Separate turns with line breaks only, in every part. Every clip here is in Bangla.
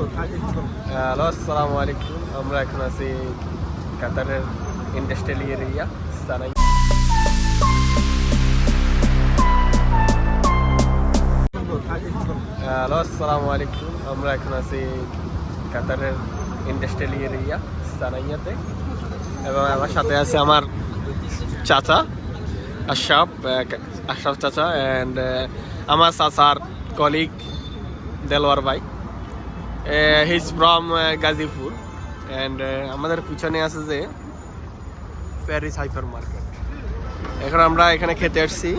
হ্যালো, আসসালামু আলাইকুম। আমরা এখন আছি কাতারের ইন্ডাস্ট্রিয়াল এরিয়া সানাই। হ্যালো, আসসালামু আলাইকুম। আমরা এখন আছি কাতারের ইন্ডাস্ট্রিয়াল এরিয়া সানাইয়াতে, এবং আমার সাথে আছে আমার চাচা আশরাফ চাচা, অ্যান্ড আমার চাচার কলিগ দেলওয়ার ভাই। হিজ ফ্রম গাজীপুর, অ্যান্ড আমাদের পিছনে আছে যে প্যারিস হাইপার মার্কেট। এখন আমরা এখানে খেতে আসছি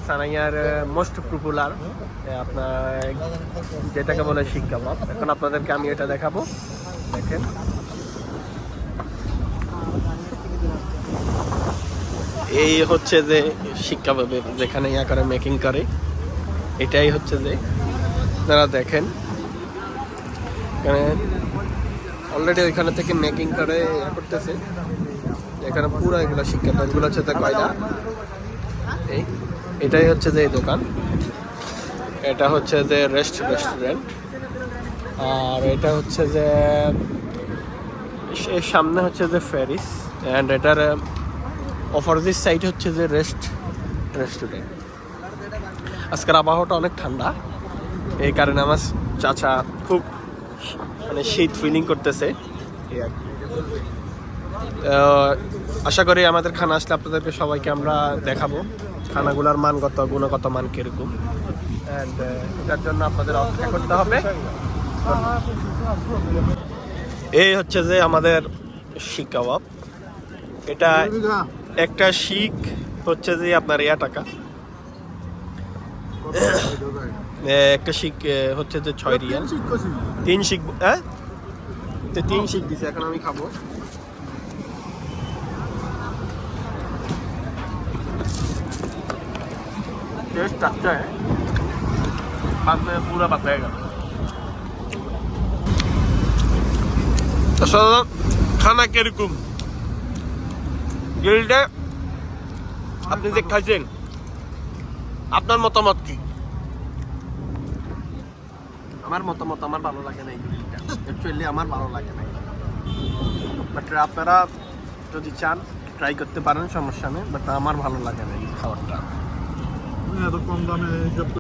সানাইয়ার মোস্ট পপুলার আপনার যেটাকে বলে শিক কাবাব। এখন আপনাদেরকে আমি এটা দেখাবো, দেখেন। এই হচ্ছে যে শিক কাবাবের যেখানে ইয়া করে মেকিং করে, এটাই হচ্ছে যে আপনারা দেখেন এখানে অলরেডি ওইখানে থেকে মেকিং করে ইয়া করতেছে। এখানে পুরো এগুলো শিক কাবাবগুলো হচ্ছে যে কয়লা। এটাই হচ্ছে যে এই দোকান, এটা হচ্ছে যে রেস্টুরেন্ট, আর এটা হচ্ছে যে এর সামনে হচ্ছে যে প্যারিস, অ্যান্ড এটার অপোজিট সাইড হচ্ছে যে রেস্টুরেন্ট। আজকের আবহাওয়াটা অনেক ঠান্ডা, এই কারণে আমার চাচা খুব মানে শীত ফিলিং করতেছে। আশা করি আমাদের খানা আসলে আপনাদেরকে সবাইকে আমরা দেখাবো খানাগুলোর মানগত গুণগত মান কীরকম, অ্যান্ড এটার জন্য আপনাদের অপেক্ষা করতে হবে। এই হচ্ছে যে আমাদের শিক কাবাব। এটা একটা শিক হচ্ছে যে আপনার টাকা, একটা শিক হচ্ছে যে 6 রিয়াল। 3 শিক, হ্যাঁ 3 শিক দিছে। এখন আমি খাবো। टेस्ट अच्छा है, बाद में पूरा बताएगा। আসলে খানা কিরকম গ্রিলটা আপনি যে খাইছেন, আপনার মতামত কি? আমার মতামত, আমার ভালো লাগে না এই গ্রিলটা। অ্যাকচুয়ালি আমার ভালো লাগে না, বাট আপনারা যদি চান ট্রাই করতে পারেন, সমস্যা নেই, বাট আমার ভালো লাগে না এই খাবারটা।
এত কম দামে